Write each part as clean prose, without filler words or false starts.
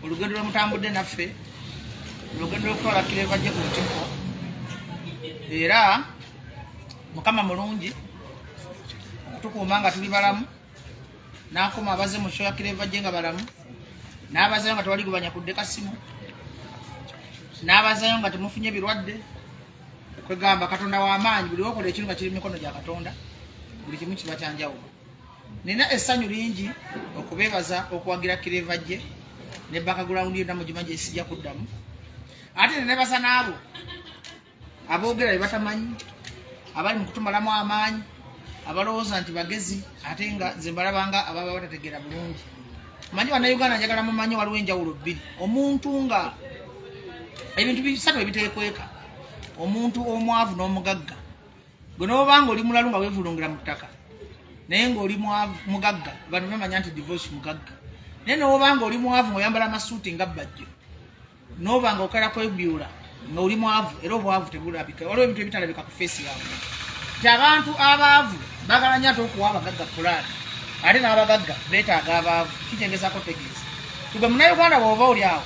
olugendo lwemutambudde naffe olugendo lwokukola kireva gye ku ntiko era mukama mulungi okutukuuma nga tuli balamu n'akoma abaze mu show ya kireva gye nga balamu n'abazayo nga tewali gubanya kudde kasimu n'abazayo nga temufunye birwadde kwegamba katonda w'amaanyi buli wokola ekintu nga kiri mu mikono gya katonda buli kimu kiba kyanjawulo nina essanyu lingi okubeebaza okuwagira kireva gye ne bakagulawundi yonna mugima gye sijja kuddamu ate nenebaza n'abo aboogera bye batamanyi abali mu kutumalamu amaanyi abalowooza nti bagezi ate nga nze mbalabanga ababa batategeera bulungi manyi bannayuganda njagala mumanyi waliwo enjawulo bbiri omuntu nga ebintu bisatu ebiteekweka omuntu omwavu n'omugagga gwe n'obanga oli mulalu nga weevulungira mu ttaka naye ng'oli mugagga bantu bamanya nti divorce mugagga naye n'obanga oli mwavu ng'oyambala amasuuti nga Bajjo n'obanga okala kwebyula ng'oli mwavu era obwavu tebulabika waliwo ebintu ebitalabika ku feesi yaabwe ti abantu abaavu bagala nnyo ate okuwa abagagga pulaani ate n'abagagga beetaaga abaavu kitegeezako tegeeza tugwe munnayuganda bw'oba oli awo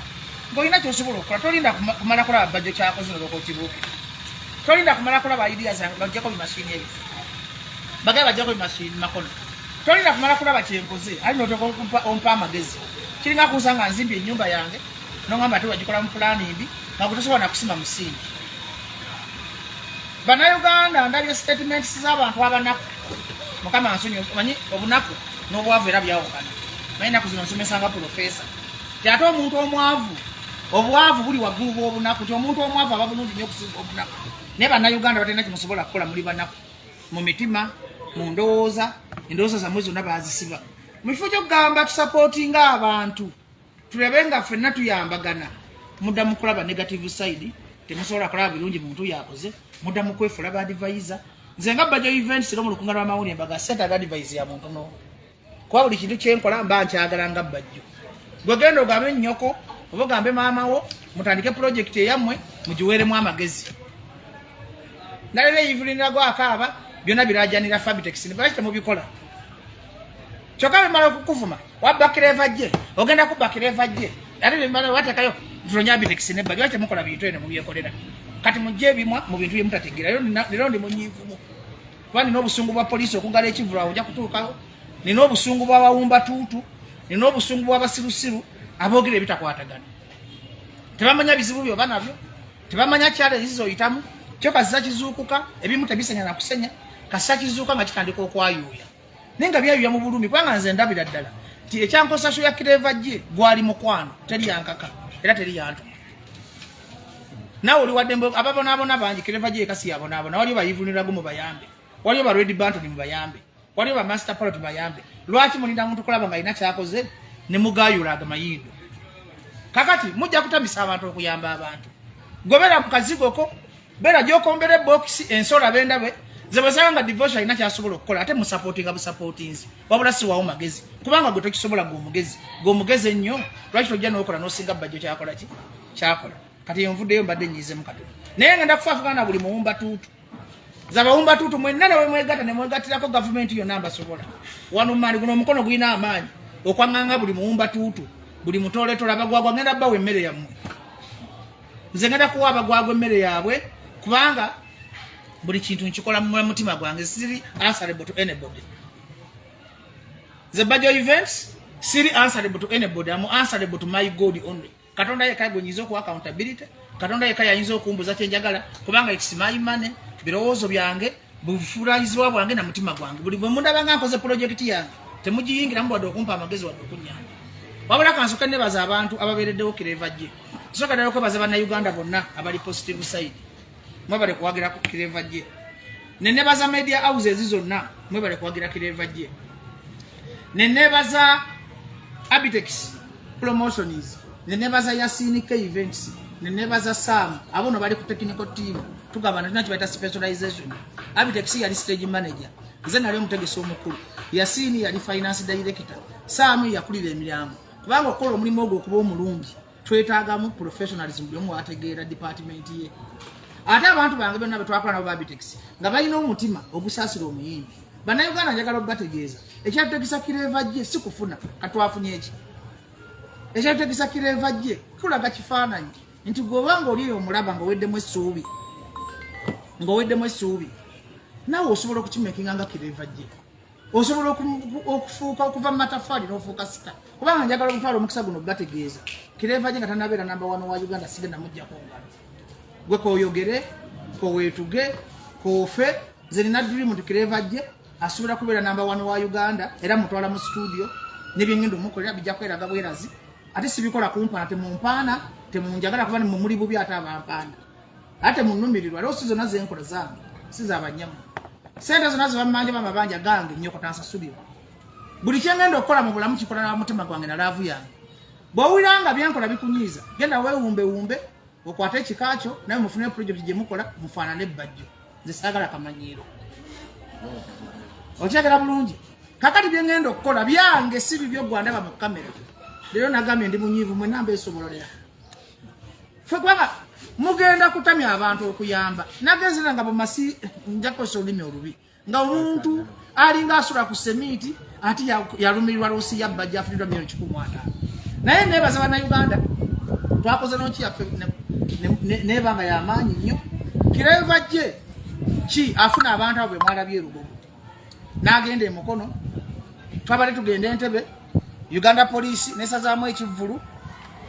ng'olina kyosobola okukola tolinda kumala kulaba Bajjo kyakoze nolokokibuukira tolinda kumala kulaba ideas bajjako bimashini ebyo bagala bajjako bimashini makono tolinda kumala kulaba kyenkoze ali notoka ompa amagezi kiringa kunsanga nzimbye ennyumba yange nongamba ate wagikola mu pulaani mbi nga kutosobola nakusima musingi bannayuganda ndabye statements z'abantu abanaku mukama nsonyi manyi obunaku n'obwavu era byawukana naye ennaku zino nsomesanga pulofeesa ti ate omuntu omwavu obwavu buli waggulu bw'obunaku ti omuntu omwavu aba bulungi nnyo okusinga obunaku naye bannayuganda batalina kimusobola kukola muli banaku mu mitima mu ndowooza endowooza zammwe zonna baazisiba mu kifo kyokugamba tusapootinga abantu tulebe nga ffenna tuyambagana mudda mu kulaba negative side temusobola kulaba birungi muntu yakoze mudda mu kwefuula baadivaiza nze nga Bajjo events era mu lukunga lw'amawulire mbaga senta gadivaizi ya muntu no kuba buli kintu kyenkola mba nkyagala nga Bajjo gwegenda ogambe nnyoko oba ogambe maama wo mutandike pulojekiti eyammwe mugiweeremu amagezi nalera eivulini nago akaaba byonna biraajanira Fabitex ne balaki temubikola kyokka bimala okukuvuma wabba kireva gye ogenda kubba kireva gye ate bimala wateekayo tulonya Bitex ne Bajjo lwaki temukola bintu eno mubyekolera kati mujje ebimwa mu bintu bye mutategeera lero ndi munyiivumu kuba nina obusungu bwa poliisi okugala ekivulu awo ojja kutuukayo nina obusungu bw'abawumba tuutu nina obusungu bw'abasirusiru aboogera ebitakwatagana tebamanya bizibu byoba nabyo tebamanya kyala ezizoyitamu kyo kazza kizuukuka ebimu tebisenya na kusenya kasa kizuuka nga kitandika okwayuuya naye nga byayuuya mu bulumi kubanga nze ndabira ddala ti ekyankosa sho ya kireva gye gwali mukwano teri yankaka era teri yantu nawe oli wadde ababonaabona bangi kireva gye ekasi yabonaabona waliyo bayivunirago mu bayambe waliyo ba Red Bantoni mu bayambe waliyo ba Master Pilot mu bayambe lwaki mulinda muntu kulaba nga alina kyakoze ne mugayula agamayindo kakati mujja kutambisa abantu okuyamba abantu gobera mu kazigoko bera gyokombere box ensola bendabe zebasanga nga divorce alina kyasobola okukola ate musupportinga busupportings wabula si wawo magezi kubanga gwe tokisobola gw'omugezi ennyo lwaki tojja n'okola n'osinga Bajjo kyakola ki kyakola kati yenvuddeyo mbadde nyiizemu katono naye ngenda kufaafukana buli muwumba tuutu zabawumba tuutu mwenna newe mwegatta ne mwegattirako gavumenti yonna mbasobola wano mmaali guno omukono gulina amaanyi okwaŋŋanga buli muwumba tuutu buli mutooletoola abagwagwa ngenda bbawo emmere yammwe nze ngenda kuwa abagwagwa emmere yaabwe kubanga buli kintu nkikola mu mutima gwange siri answerable to anybody the Bajjo events siri answerable to anybody I'm answerable to my God only katonda yekka gonyiza okuwa accountability katonda yekka yayinza okumbuza kyenjagala kubanga it's my money birowoozo byange bufuulanyizibwa bwange na mutima gwange buli bwe mundaba nga nkoze pulojekiti yange temugiyingiramu wadde okumpa amagezi wadde okunyamba wabula kansoka nebaza abantu ababeereddewo kireva gye soka ddala okwebaza bannayuganda bonna abali positive side mwebale kuwagira ku kireva gye nenebaza media houses zonna mwebale kuwagira kireva gye nenebaza Abitex promotions nenebaza Yasini K events nenebaza Sam abono bali ku technical team tugabana tunacho baita specialization Abitex yali stage manager nze nali omutegesi omukulu Yasini yali finance director Sam yakulira emiryango kubanga okola omulimu ogwo okuba omulungi twetaagamu professionalism buli omu ategeera department ye ate abantu bange bonna betwakola nabo Abitex nga balina omutima ogusaasira omuyimbi bannayuganda njagala obategeeza ekyategesa kireva gye si kufuna katwafunye eki ekyategesa kireva gye kulaga kifaananyi nti gobanga oli omulaba ng'oweddemu essuubi naawe osobola okukimekinga nga kireva gye osobola okufuuka okuva mu matafaali n'ofuuka sita kubanga njagala okutwala omukisa guno gategeeza kireva gye nga tanabeera namba 1 wa Uganda sigenda mujjako ngalo gwe kooyogere koweetuge koofe nze nina dream nti kireva gye asobola kubeera namba 1 wa Uganda era mutwala mu studio n'ebyengendo omukolera bijja kweraga bwerazi ate sibikola kumpana temumpaana temunjagala kuba muli bubi ate abampaana ate munnumirirwa leo sizo nazo enkola zange sizabanyama sente zonna zibamanja bamabanja gange nnyoko tansasulirwa buli kyengenda okukola mu bulamu kikola na mutima gwange na laavu yange bw'owuliranga byenkola bikunyiiza genda weewumbewumbe okwate ekikakyo naye mufune project gye mukola mufaanane Bajjo nze saagala kamanyiiro okyagala bulungi kakati byengenda okukola byange si bibyo gwandaba mu kamera leero nagambye ndi munyiivu mwe namba esobololera fe kubanga mugenda kutamya abantu okuyamba nagenzera nga bumasi njakosa olulimi olubi nga omuntu alinga asula ku semiti ati yalumirirwa loosi ya Bajjo afunirwa $1,500 naye nebaza bannayuganda twakoze noki yaffe nebanga y'amaanyi nnyo kireva gye ki afuna abantu abo bwe mwalabye erugogo n'agenda emukono twabale tugenda Entebbe Uganda Police nesazaamu ekivvulu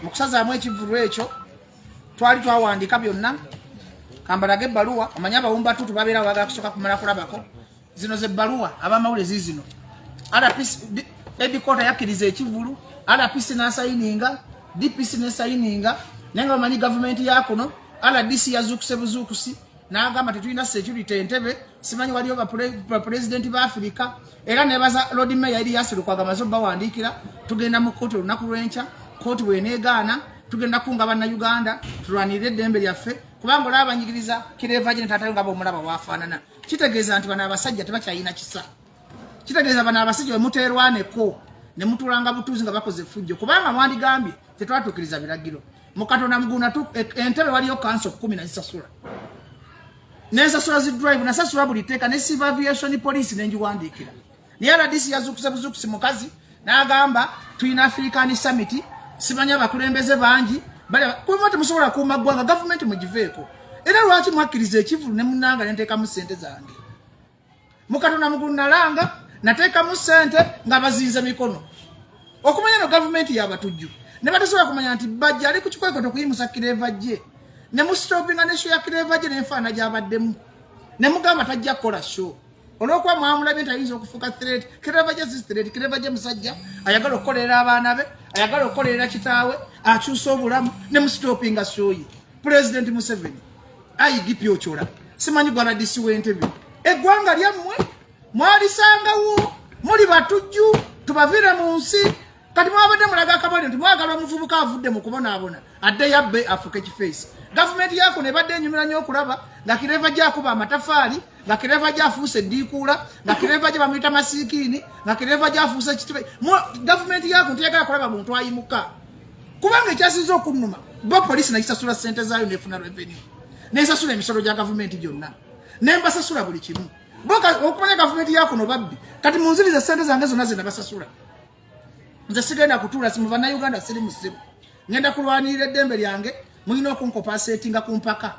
mu kusazaamu ekivvulu ekyo twali twawandiika byonna kambalage ebbaluwa omanya abawumba tutu babeera bagala kusooka kumala kulabako zino z'ebbaluwa abamawule zizino edikota yakkiriza ekivvulu RPC n'asayininga DPC n'esayininga naye nga bamanyi gavumenti yakuno RDC yazuukuse buzuukusi n'agamba tetulina security Entebbe simanyi waliyo bapulezidenti ba Afrika era nebaza Lord Mayor Elias Lukwaga bawandiikira tugenda mu kkooti olunaku lw'enkya kkooti bw'eneegaana tugenda kunga bannayuganda tulwanirire eddembe lyaffe kubanga olaba banyigiriza kireva gye ne taatayo nga bomulaba waafaanana kitegeeza nti bano abasajja tebakyayina kisa kitegeeza bano abasajja bwe muteerwaneko ne mutulanga butuuzi nga bakoze effujjo kubanga mwandigambye tetwatuukiriza biragiro mu Katonda muguna Entebbe waliyo kanso 10 nazisasula nensasula zidrive nasasula buli tteeka ne civil aviation police nenjiwandiikira naye RDC yazuukuse buzuukusi mukazi n'agamba tulina African Summit simanya abakulembeze bangi kuba temusobola kuuma ggwanga gavumenti mugiveeko era lwaki mwakkiriza ekivulu ne munnanga nenteekamu ssente zange mu Katonda mugulu nalanga nateekamu ssente nga bazinze mikono okumanya no gavumenti yabatujju ne batasobola kumanya nti Bajjo ali ku kikwekoto kuyimusa kireva gye ne mustopinga ne show ya kireva gye n'enfaana gy'abaddemu ne mugamba tajja kukola show olwokuba mwamulabye nti ayinza okufuuka threat kireva gye si threat kireva gye musajja ayagala okukolerera abaana be ayagala okukolerera kitaawe akyusa obulamu ne mustopinga show ye President Museveni ayigipi okyola simanyi gwa RDC w'Entebbe eggwanga lyammwe mwalisangawo muli batujju tubavire mu nsi kati mwabadde mulaga akabali nti mwagala omuvubuka avudde mu kubonaabona adde yabbe afuke kifeesi gavumenti yako nebadde enyumira nnyo okulaba nga kireva gyakuba amatafaali nga kireva gyafuuse eddiikuula nga kireva gye bamuyita masiikiini nga kireva gyafuuse ekitibe gavumenti yako ntiyagala kulaba muntu ayimuka kubanga ekyasinza okunnuma bo poliisi nagisasula ssente zaayo nefuna revenue nesasula emisolo gya gavumenti gyonna nembasasula buli kimu okumanya gavumenti yako no babbi kati munzirize ssente zange zonna zenabasasula nze sigenda kutuula simu bannayuganda siri musibu ngenda kulwanirira eddembe lyange mulina okunkopasetinga ku mpaka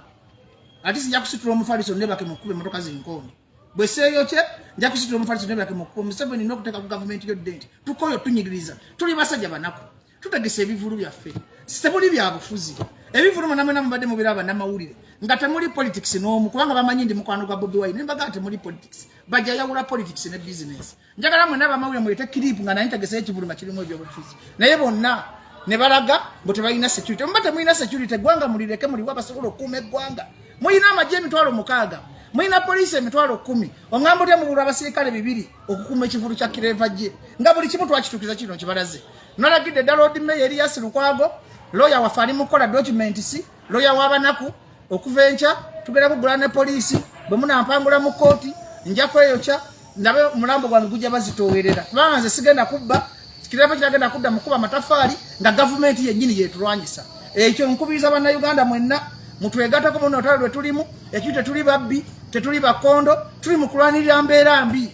ati sijja kusitula omufaliso nebake mukube emmotoka zinkooni bwe seeyokye nja kusitula omufaliso nebake mukube Museveni nina okuteeka ku gavumenti yodde nti tukoyo tunyigiriza tuli basajja banaku tutegesa ebivulu byaffe temuli byabufuzi ebivulu mwenamwena mubadde mubiraba bannamawulire nga temuli politics n'omu kubanga bamanyi ndi mukwano gwa Bobi Wine nembaga temuli politics Bajjo yawula politics ne business njagala mwena bamawulire mulete clip nga naye ntegesa ekivulu nga kirimu ebyobufuzi naye bonna ne balaga bo tebalina security mbate mulina security gwanga mulireke muliwa basobola okuuma eggwanga mulina amagye emitwalo 6 mulina poliisi emitwalo 10 oŋŋamba otya mubulwa abasirikale 2 okukuuma ekivulu kya kireva gye nga buli kimu twakituukiza kino kibalaze nalagidde ddala Lord Mayor Elias Lukwago lawyer waffe ali mukola documents lawyer w'abanaku okuva enkya tugenda kugula ne poliisi bwe munampangula mu kkooti nja kweyokya nabe omulambo gwange gujja bazitoowerera kubanga nze sigenda kubba kireva kiragenda kudda mukuba amatafaali nga gavumenti yennyini yetulwanyisa ekyo nkubiriza bannayuganda mwenna mutwegatako muno otalo lwe tulimu ekyo tetuli babbi tetuli bakondo tuli mu kulwanirira mbeera mbi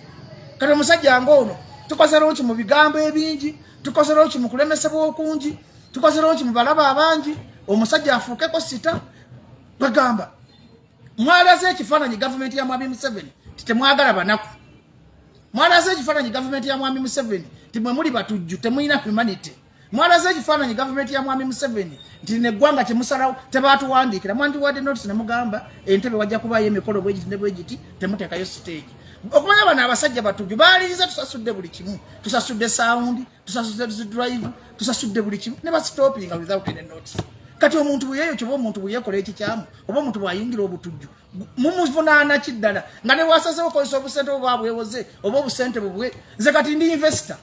kati omusajja ng'ono tukozerawo ki mu bigambo ebingi tukozerawo ki mu kulemesebwa okungi tukoze lonchi mubalaba abangi omusajja afuukeko sita bagamba mwalaze ekifaananyi gavumenti ya Mwami Museveni titemwagala banaku mwalaze ekifaananyi gavumenti ya Mwami Museveni timwe muli batujju temuyina humanity mwalaze ekifaananyi gavumenti ya Mwami Museveni nti neggwanga temusalawo tebaatuwandiikira mwandiwadde notice ne mugamba entebe wajja kubayo emikolo bwegiti ne bwegiti temuteekayo stage okumanya bano abasajja batujju baaliriza tusasudde buli kimu tusasudde sound tusasudde drive tusasudde buli kimu ne bastopinga without any notice kati omuntu bweyeyo kiba omuntu bweyekola ekikyamu oba omuntu bwayingira obutujju mumuvunaana kiddala nga ne wasazewo kozesa obusente oba bwewoze oba obusente bubwe nze kati ndi investor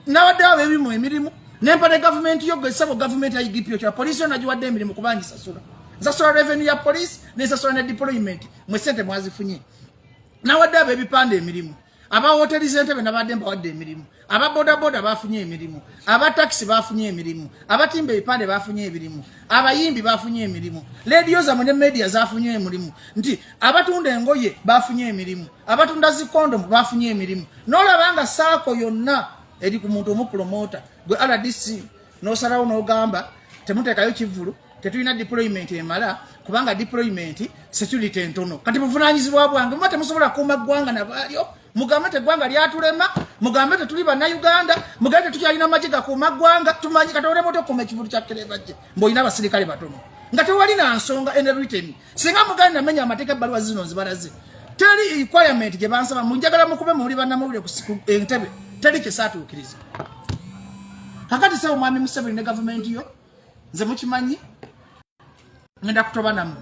nawadde abo ebimu emirimu nempane gavumenti yo gesabo gavumenti ya igipyo kya polisi yona giwadde emirimu kubangi sasula nsasula revenue ya polisi nesasula ne deployment mwe sente mwazifunye nawadde abo ebipande emirimu aba hoteli zentebe nabadde mbawadde emirimu aba boda boda bafunye emirimu aba taxi bafunye emirimu aba timbe ebipande bafunye emirimu abayimbi bafunye emirimu radio za mu media zafunye emirimu nti abatunda engoye bafunye emirimu abatunda zikondomu bafunye emirimu nolabanga saako yonna eri ku muntu omupromota gwe RDC nosalawo n'ogamba temuteekayo kivulu tetulina deployment emala kubanga deployment security entono kati buvunaanyizibwa bwange mumate musobola kuuma ggwanga nabaalyo mugambe teggwanga lyatulema mugambe tetuli bannayuganda mugambe tetukyalina amagye gakuuma ggwanga tumanyi katole moto okuuma ekivulu kya Kelebajje mboyina abasirikale batono nga tewalina nsonga enwritten singa mugambe namenya amateeka ebbaluwa zino nzibalaze teri requirement gye bansaba munjagala mukube muli bannamawulire ku entebe teri kyesatuukiriza kakati sawa Mwami Museveni ne gavumenti yo nze mukimanyi ngenda kutoba namu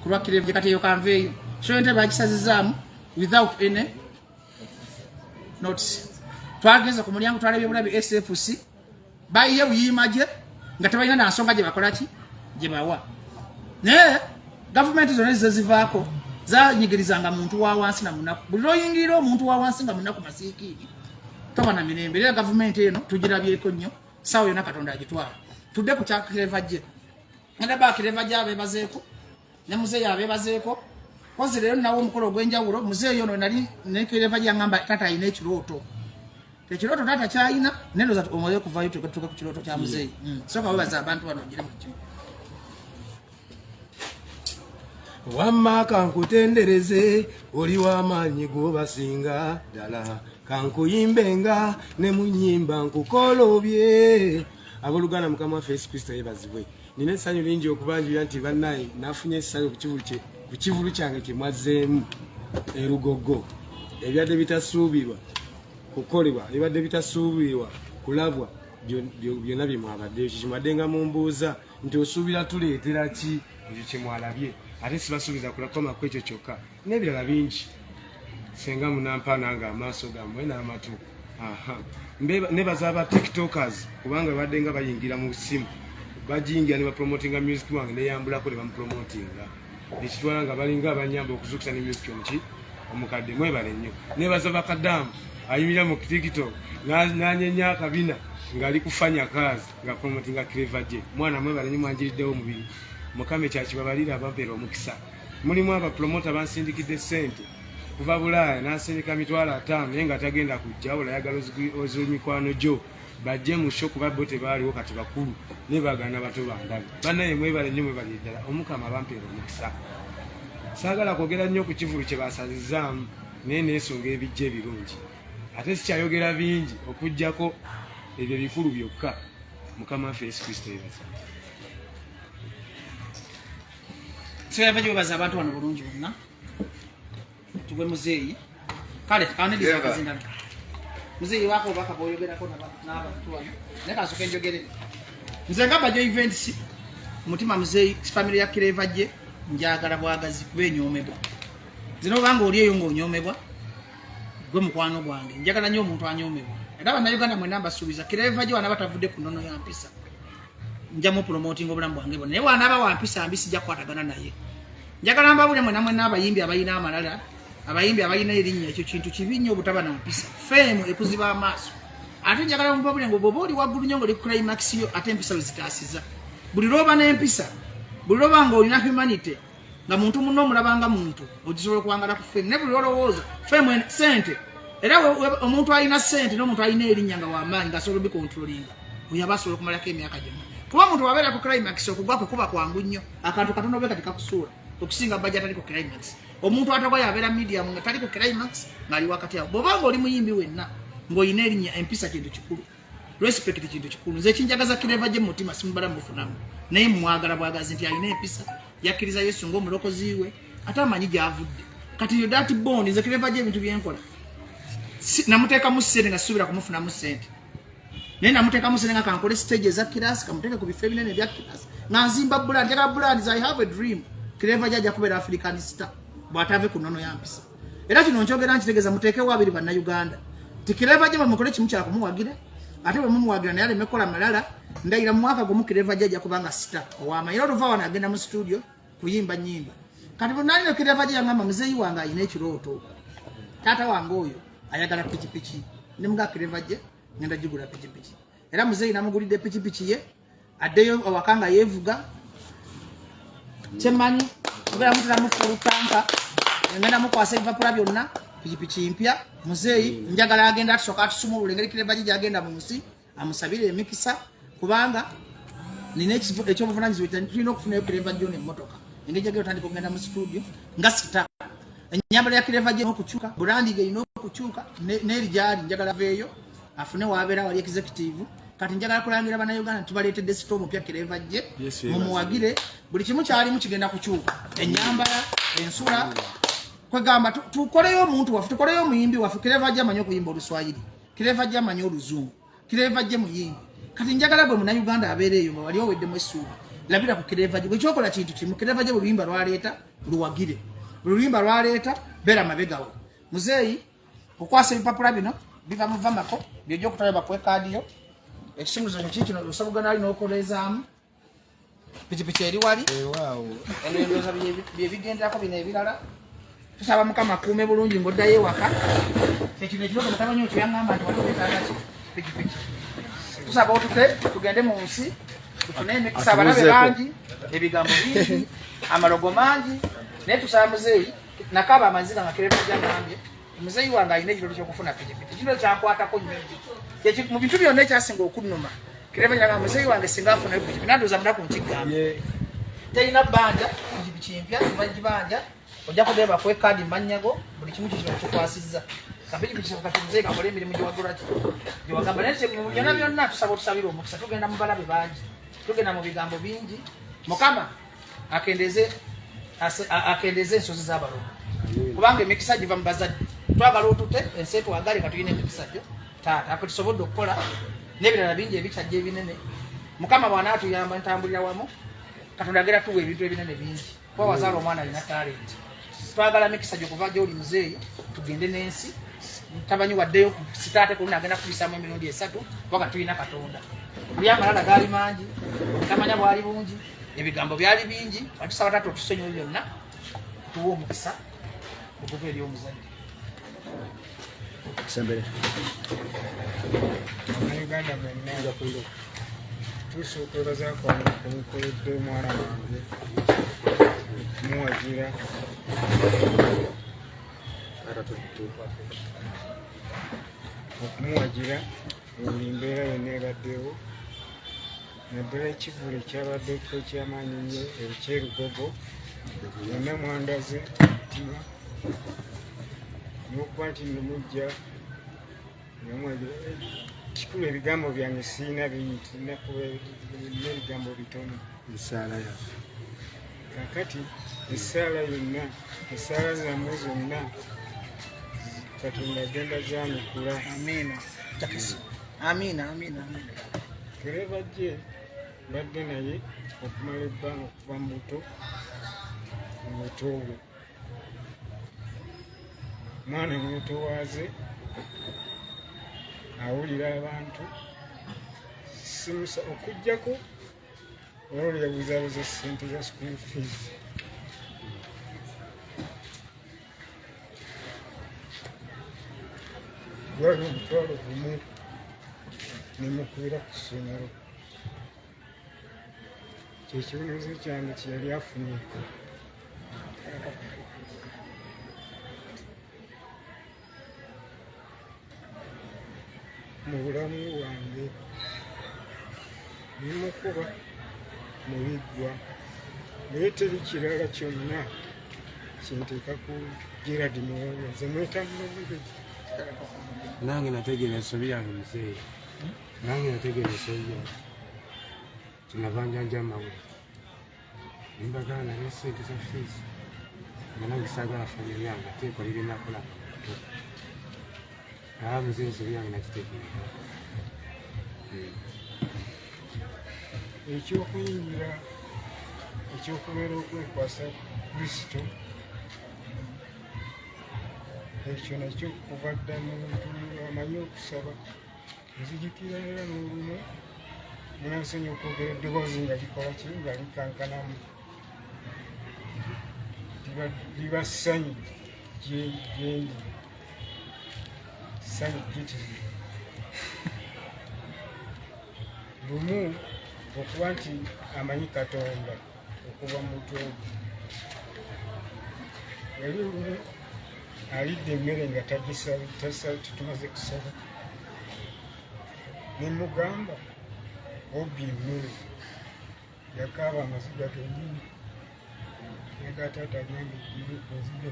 kulwakire kati yo kanveeyo so entebe bagisazizaamu without any notice twageza ku mulyango twalabye bulabi SFC bayiye buyimaje nga tebalina na nsonga gye bakola ki gye bawa naye gavumenti zonna zizivaako zanyigirizanga muntu wa wansi na munaku buli lwoyingirira omuntu wa wansi nga munaku masiikiri toba na mirembe era gavumenti eno tugirabyeko nnyo sawa yonna Katonda agitwala tudde ku kyakirevajje ngenda bakirevajje abebazeeko ne muzeeyi abebazeeko kozi lero nawo omukolo ogw'enjawulo muzeeyi ono nali nekirevajje yangamba taata ayina ekirooto ekirooto taata kyayina nendoza omwoyo kuvayo tuke ku kirooto kya muzeeyi soka webaza abantu bano ngire mu kimu wamma kankutendereze oli w'amaanyi g'obasinga ddala kankuyimbenga ne mu nnyimba nkukolobye abooluganda mukama waffe Yesu Kristo yebazibwe nina essanyu lingi okubanjulira nti bannaye nafunye essanyu ku kivulu kyange kye mwazzeemu erugogo ebyadde bitasuubirwa kukolebwa ebadde bitasuubirwa kulabwa byonna bye mwabadde ekyo kimadde nga mumbuuza nti osuubira tuleetera ki ekyo kye mwalabye ate sibasuubiza kulakoma ku ekyo kyokka n'ebirala bingi senga munampa nange amaaso gammwe n'amatu nebaza aba tiktokers kubanga badde nga bayingira mu simu bajingira ne bapromotinga music wange neyambulako ne bamupromotinga ekitwala nga balinga abanyamba okuzukusa ne music omuki omukadde mwebale nnyo nebaza bakadamu ayimira mu tiktok nanyenya akabina ng'ali kufanya kazi nga promotinga Kelebajje mwana mwebale nnyo mwanjiriddewo omubiri mukame kyakibabalira abampeera omukisa mulimu abapromota bansindikidde sente kuva Bulaaya n'asindika mitwalo 5 naye nga tagenda kujja olayagala oz'emikwano gyo bajje mu show kuba bo tebaaliwo kati bakulu ne bagana bato bandabe bannaye mwebale nnyo mwebale ddala omukama abampeera omukisa saagala kwogera nnyo ku kivulu kye basazizaamu naye neesonga ebijja ebirungi ate sikyayogera bingi okuggyako ebyo bikulu byokka mukama waffe Yesu Kristo yebaza Sebe baza abantu bano bulungi bonna tugwe muzeeyi kale kanedi akazinda muzeeyi wako baka boyogerako n'abantu bano nekasoka enjogere nze nga Bajjo events mutima muzeeyi family ya Kelebajje njagala bwagazi kubenyomebwa zino banga oliyeyo ng'onyomebwa gwe mukwano gwange njagala nnyo omuntu anyomebwa era bannayuganda mwe namba suubiza Kelebajje wana batavudde ku nnono ya mpisa nja mu promoting obulamu bwange bonna naye wana aba wampisa mbisi ja kwatagana naye njagala mbabule mwe namwe n'abayimbi abayina amalala abayimbi abayina erinnya ekyo kintu kibi nnyo obutaba na mpisa fame ekuziba amaaso ate njagala mbabule ngo bwoba oli waggulu nnyo ng'oli climax yo ate empisa wezitaasiza buli lwoba n'empisa buli lwoba ng'olina humanity nga muntu munno omulabanga muntu ogisobola okuwangala ku fame ne buli lwolowooza fame sente era omuntu alina sente n'omuntu alina erinnya nga wamaanyi ng'asobola obikontrolinga oyo abasobola okumalako emyaka gimu kuba omuntu wabeera ku climax okugwa kwe kuba kwangu nnyo akantu katono obe kati kakusuula okusinga bajja atali ku climax omuntu atagwa yabeera medium nga tali ku climax ng'ali wakati awo bw'obanga oli muyimbi wenna ng'olina erinnya empisa kintu kikulu respect kintu kikulu nze kinjagaza kireva gye mu mutima simubala mufunamu naye mwagala bwagazi nti alina empisa yakkiriza yesu ng'omulokozi we ate amanyi gy'avudde kati yo dati bondi nze kireva gye ebintu byenkola namuteekamu ssente nga sisuubira kumufunamu ssente naye namuteekamu ssente nga kankole stage eza kirasi kamuteeke ku bifo ebinene ebya kirasi nga nzimba brand njagala brands I have a dream kireva gye ajja kubeera African star bw'atave ku nnono ya mpisa era kino nkyogera nkitegeeza muteekewo abiri bannayuganda ti kireva gye bamukole kimu kya kumuwagira ate bwe mumuwagira naye aleme kola malala ndayira mu mwaka gumu kireva gye ajja kubanga star owama era oluva wano agenda mu studio kuyimba nyimba kati bwe nalino kireva gye yangamba muzeeyi wange alina ekirooto taata wange oyo ayagala pikipiki ne mga kireva gye ngenda gigula pikipiki era muzeeyi namugulidde pikipiki ye addeyo awaka nga yeevuga kyemanyi ogera mutula mufulu tanka ngenda mukwasa ebipapula byonna pikipiki mpya muzeeyi njagala agenda atusoka atusumulula engeri kireva gye gyagenda mu nsi amusabire emikisa kubanga nina ekyobuvunanyizibwa tulina okufunayo kireva gyo nemmotoka engeri gyagenda otandika okugenda mu studio nga sita enyambala ya kireva gye okukyuka burandi ge erina okukyuka n'eri gyali njagala veeyo afune wabeera wali executive kati njagala kulangira bannayuganda tubaleetedde sito omupya kireva gye mumuwagire buli kimu kyalimu kigenda kukyuka enyambala ensula kwegamba tukoleyo omuntu waffe tukoleyo omuyimbi waffe kireva gye amanyi okuyimba oluswayiri kireva gye amanyi oluzungu kireva gye muyimbi kati njagala bwe munnayuganda abeereeyo nga wali oweddemu essuubi labira ku kireva gye bwekyokola kintu kimu kireva gye buluyimba lwaleeta luwagire buluyimba lwaleeta beera mabegawo muzeeyi okwasa ebipapula bino biva mu vamako byojja okutwala bakwekaadiyo ekisumuluzo kikino lusabugana ali n'okolezaamu pikipiki eri wali endowooza byebigenderako bino ebirala tusaba mukama akuume bulungi ng'oddayo ewaka ekino ekirooto mutamanyi okyo yaŋŋamba nti waliwo betaagaki pikipiki tusaba otute tugende mu nsi tufune emikisa abalabe bangi ebigambo bingi amalogo mangi naye tusaba muzeeyi nakaaba amaziga nga kireva gyagambye muzeeyi wange alina ekirooto kyokufuna pikipiki kino kyankwatako nnyo mu bintu byonna ekyasinga okunnuma kireva gyagamba muzeeyi wange singa afunayo pikipiki nandooza munaku nkigamba terina bbanja pikipiki mpya tubagibanja ojja kugenda bakwekaadi mannyago buli kimu kikino kikwasizza kapikipiki kati muzeeyi kakole emirimu gyewagulaki gyewagamba naye byonna byonna tusaba otusabire omukisa tugenda mu balabe bangi tugenda mu bigambo bingi mukama akendeze ensozi z'abalogo kubanga emikisa giva mu bazadde twagala otute ensi etwagale nga tulina emikisa gyo taata ako tusobodde okukola n'ebirala bingi ebikyajja ebinene mukama bw'anaatuyamba ntambulira wamu katonda agera tuwa ebintu ebinene bingi kuba wazaala omwana alina talenti twagala mikisa gyokuva gyoli muzeeyi tugende n'ensi tamanyi waddeyo sitaate kuluna agenda kubisaamu emirundi 3 waka tulina katonda buli amalala gaali mangi tamanya bwali bungi ebigambo byali bingi atusaba taata otusonyiwe byonna tuwa omukisa okuva eri omuzadde Uganda mwenna tusookebazaako kumukoledde mwana wange okumuwagira embeera yonna ebaddewo naddala ekivulu ekyabaddeko ekyamaanyi nnyo ekyerugogo yonna mwandaze mutima n'okuba nti nomujja kikulu ebigambo byange siina bingi n'ebigambo bitono nsaala yaffe kakati essaala yonna essaala zammwe zonna katonda agenda zanukula amiina amiina amiina kireva gye badde naye okumala ebbanga okuva mu buto mu buto bwe mwana mwetowaaze awulira abantu simusa okujjako olwo yabuzaabuza ssente za school fees gwali omutwalo gumu nemukuira ku ssomero kyekibonerezo kyange kyeyali afunye mu bulamu bwange kuba ne biggwa naye teri kirala kyonna kinteeka ku Gerard Muwonyoze mweta mulabire. nange nategeera ensobi yange muzeeyi, nange nategeera ensobi yange kinava njanja amawulire nimbagala nalya sente za fiisi nga nange saagala fanya yange ateeko lirinakola muzeeyi ensobi yange nakitegeera. Ekyokuyingira ekyokubeera okwekwasa Kristo ekyo nakyo kuva dda muntu amanyi okusaba. Nzijukira era n'olumu munansonyi okwogera eddoboozi nga likola ki nga likankanamu liba ssanyu gyendi ssanyu gitizi lumu okuba nti amanyi Katonda okuva mu muto ogwo. Yali lumu alidde emmere nga tetumaze kusaba nemugamba obbi emmere yakaaba amaziga gennyini negataata agamba eziga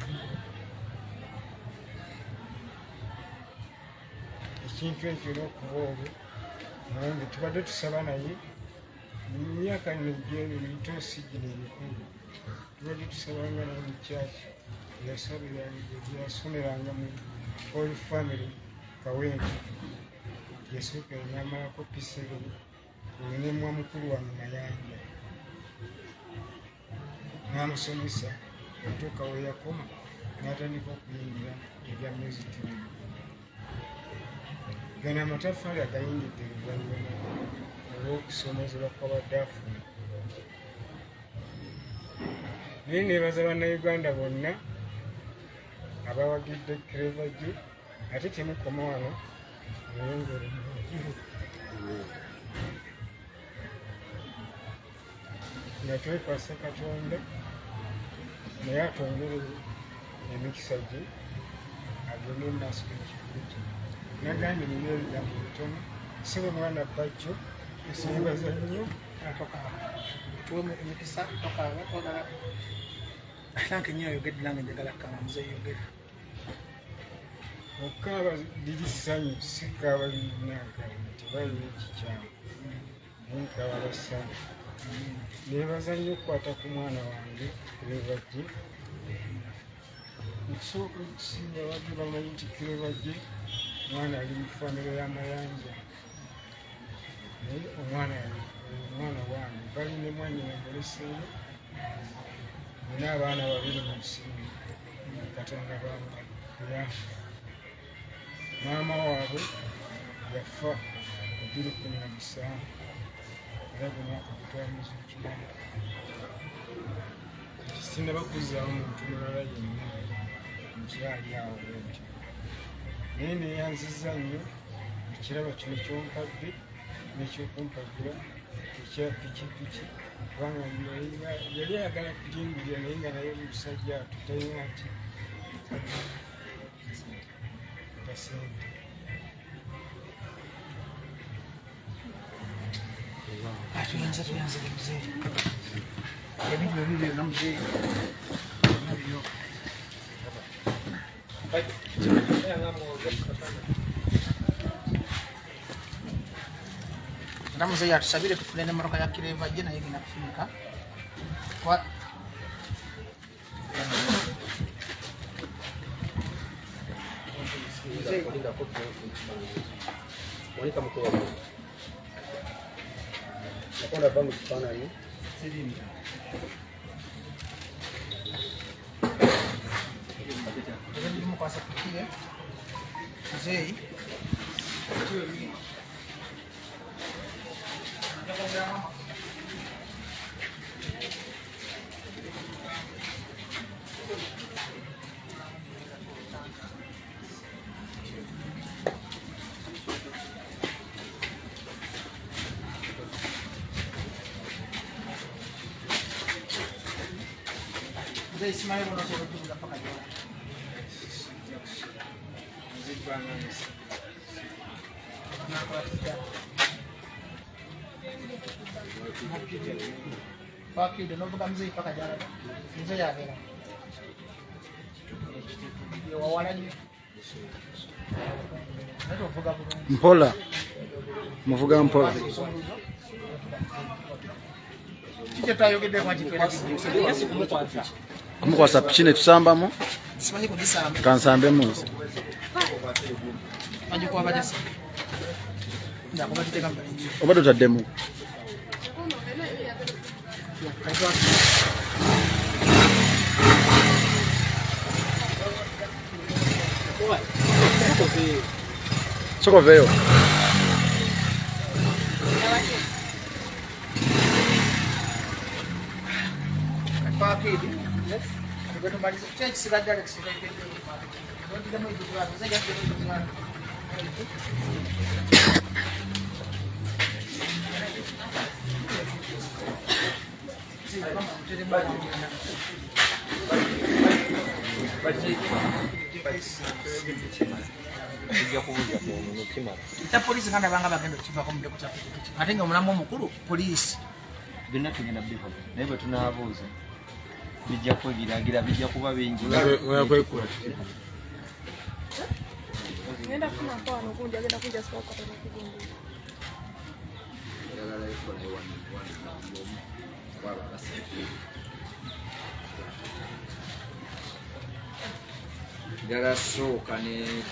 ekintu ekyo n'okuba olwo nange tubadde tusaba naye mu myaka mitosi gino emikulu tubadde tusabanga naye mu kyaki yasomeranga mu All Family Kawenje yasooka namalako P7 nemwa mukulu wa Mayanja namusomesa otuuka we yakoma n'atandika okuyingira ebya music. Gano amatafaali agayingidde luvannyuma olw'okusomezebwa kwabadde afuna. Naye neebaza bannayuganda bonna abawagidde Bajjo ate temukoma wano nayongere mubagire nga twekwasa Katonda naye atwongere emikisa gye agende mu maaso g'ekifulo kye. Nagambye nina ebigambo bitono sibe mwana Bajjo neebaza nnyo tuwe emikisa tokaaba twagala nange nnyo ayogedde nange njagala kukaba muzeeyi yogedde okukaaba liri ssanyu sikaaba lirinanka nti balina ekikyamu naye nkaaba bassanyu. Neebaza nnyo okukwata ku mwana wange Bajjo. Okusooka okusinga abadde bamanyi nti Bajjo omwana ali mu famire y'Amayanja naye omwana wange balina mwanyina muleseeyo nina abaana babiri mu nsimu Katonda bambayamba. Maama waabwe yafa 2017 era gwe mwaka gutwamuzuukira sinaba kuzzaawo muntu mulala yenna nkyali awo bwentyo naye neyanziza nnyo ekirabo kino kyompadde n'ekyokumpagira ekya pikipiki kubanga yali ayagala kujingirira naye nga naye omusajja tutalina nti tasente. tuyanze muzeeyi ebintu ebibyo na muzeeyi era muzeeyi atusabire tufune n'emmotoka ya Bajjo naye genda kufunika nakonda va mu kifaananyi mukwasa kukire muzeeyi Muzeeyi simanyi bunosobola okutubuza paka gy'ola nakola tutya Pakide novuga mzee paka jana. Mzee yagera. Yo wawala nyo. Mpola. Muvuga mpola. Kije tayogedde kwa kifera. Kumukwasa pikine tusambamu. Simanyi kudisamba. Kansambe munsi. Manyi kwa bajasa. Ndakuba kiteka mbali. Obado taddemu. Soko veyo. Pakide. Yes. Beto bali check sigadde Alex kekeke. Ndio kama hivi kwa sasa ya kwa. Ita polisi kanda banga bagendo kiva ko mudde kucha pikipiki. Ate nga omulamu omukulu polisi. Byonna tugenda biko naye bwe tunaabuuza bijja kwegiragira bijja kuba bingi. Weyakwekula. Ngenda kufuna mfano kundi agenda kuja sika kwa kugundi. Dala sooka ne